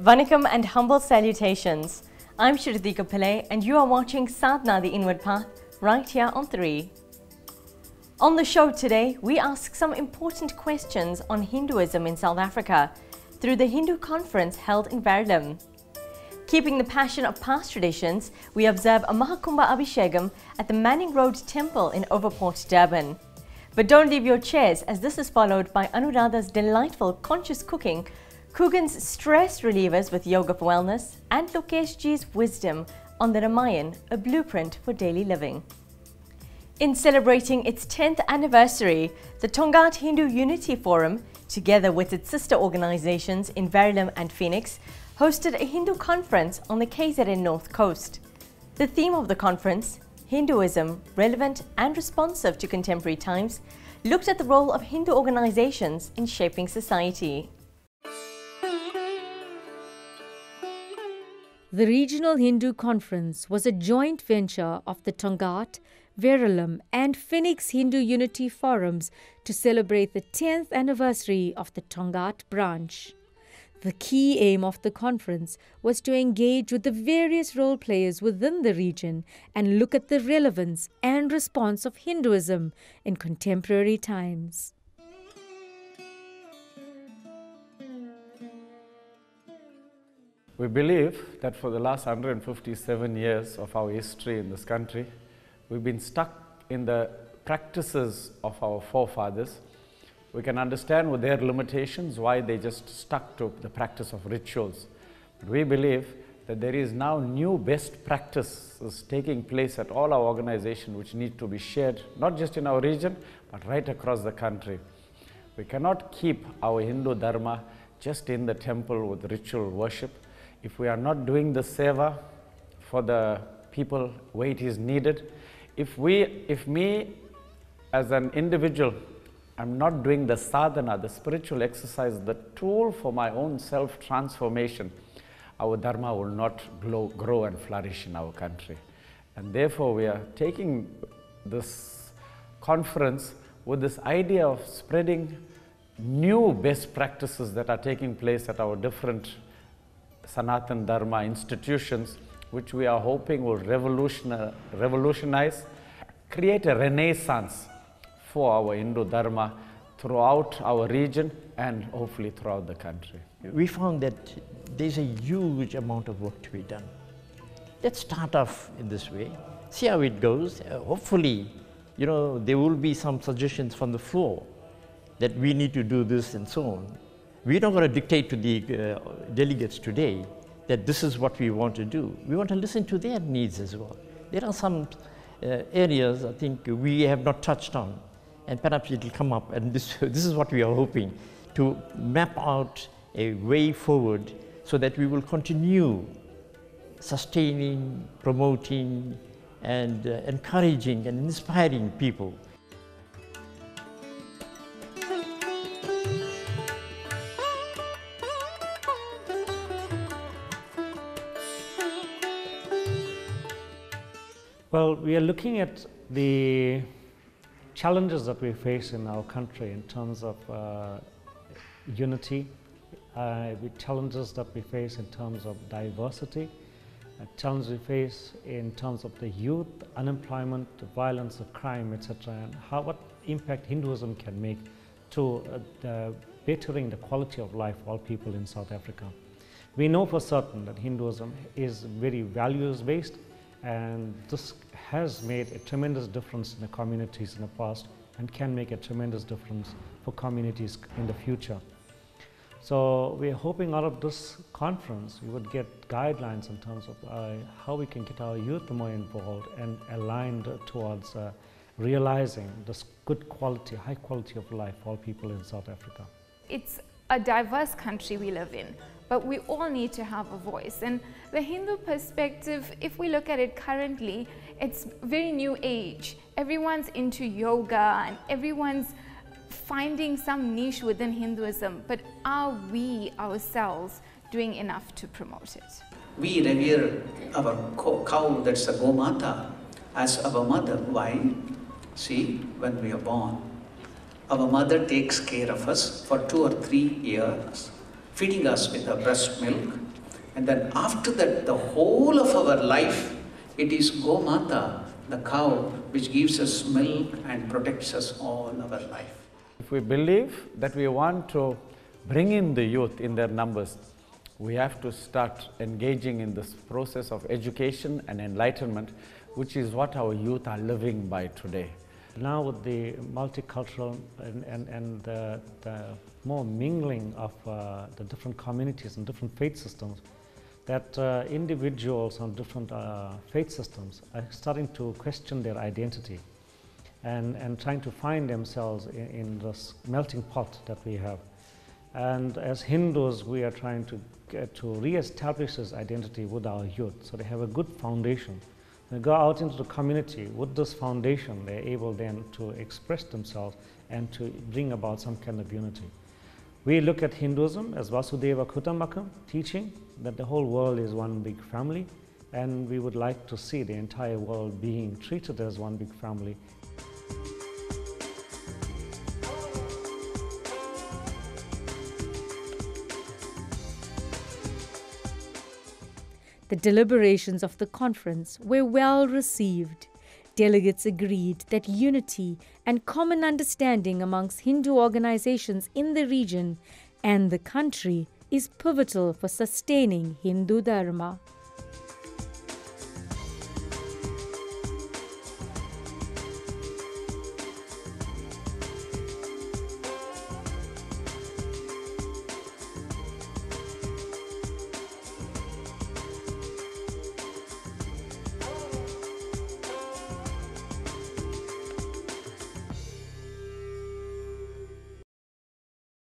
Vanakkam and humble salutations. I'm Shritika Pillai and you are watching Sadhana, the Inward Path, right here on 3. On the show today, we ask some important questions on Hinduism in South Africa through the Hindu conference held in Verulam. Keeping the passion of past traditions, we observe a Mahakumbha Abhishekam at the Manning Road Temple in Overport, Durban. But don't leave your chairs, as this is followed by Anuradha's delightful conscious cooking, Kugan's stress relievers with yoga for wellness, and Lokeshji's wisdom on the Ramayan, a blueprint for daily living. In celebrating its 10th anniversary, the Tongaat Hindu Unity Forum, together with its sister organizations in Verulam and Phoenix, hosted a Hindu conference on the KZN North Coast. The theme of the conference, Hinduism, relevant and responsive to contemporary times, looked at the role of Hindu organizations in shaping society. The Regional Hindu Conference was a joint venture of the Tongaat, Verulam and Phoenix Hindu Unity Forums to celebrate the 10th anniversary of the Tongaat branch. The key aim of the conference was to engage with the various role players within the region and look at the relevance and response of Hinduism in contemporary times. We believe that for the last 157 years of our history in this country, we've been stuck in the practices of our forefathers. We can understand with their limitations why they just stuck to the practice of rituals. But we believe that there is now new best practices taking place at all our organizations which need to be shared, not just in our region, but right across the country. We cannot keep our Hindu Dharma just in the temple with ritual worship. If we are not doing the seva for the people where it is needed, if me as an individual, I'm not doing the sadhana, the spiritual exercise, the tool for my own self-transformation, our dharma will not grow and flourish in our country. And therefore, we are taking this conference with this idea of spreading new best practices that are taking place at our different Sanatan Dharma institutions, which we are hoping will revolutionize, create a renaissance for our Hindu Dharma throughout our region and hopefully throughout the country. We found that there's a huge amount of work to be done. Let's start off in this way, see how it goes. Hopefully, there will be some suggestions from the floor that we need to do this and so on. We're not going to dictate to the delegates today that this is what we want to do. We want to listen to their needs as well. There are some areas I think we have not touched on, and perhaps it will come up, and this is what we are hoping, to map out a way forward so that we will continue sustaining, promoting, and encouraging and inspiring people. Well, we are looking at the challenges that we face in our country in terms of unity, the challenges that we face in terms of diversity, challenges we face in terms of the youth, unemployment, violence, crime, etc., and what impact Hinduism can make to bettering the quality of life of all people in South Africa. We know for certain that Hinduism is very values-based, and this has made a tremendous difference in the communities in the past and can make a tremendous difference for communities in the future. So we're hoping out of this conference we would get guidelines in terms of how we can get our youth more involved and aligned towards realizing this good quality, high quality of life for all people in South Africa. It's a diverse country we live in, but we all need to have a voice. And the Hindu perspective, if we look at it currently, it's very new age. Everyone's into yoga and everyone's finding some niche within Hinduism, but are we ourselves doing enough to promote it? We revere our cow, that's a Gomata, as our mother. Why? See, when we are born, our mother takes care of us for 2 or 3 years, feeding us with her breast milk, And then after that, the whole of our life, it is Gomata, the cow, which gives us milk and protects us all our life. If we believe that we want to bring in the youth in their numbers, we have to start engaging in this process of education and enlightenment, which is what our youth are living by today. Now with the multicultural and the more mingling of the different communities and different faith systems, that individuals on different faith systems are starting to question their identity and trying to find themselves in this melting pot that we have. And as Hindus, we are trying to re-establish this identity with our youth, so they have a good foundation. They go out into the community with this foundation, they're able then to express themselves and to bring about some kind of unity. We look at Hinduism as Vasudeva Kutumbakam, teaching that the whole world is one big family, and we would like to see the entire world being treated as one big family. The deliberations of the conference were well received. Delegates agreed that unity and common understanding amongst Hindu organizations in the region and the country is pivotal for sustaining Hindu Dharma.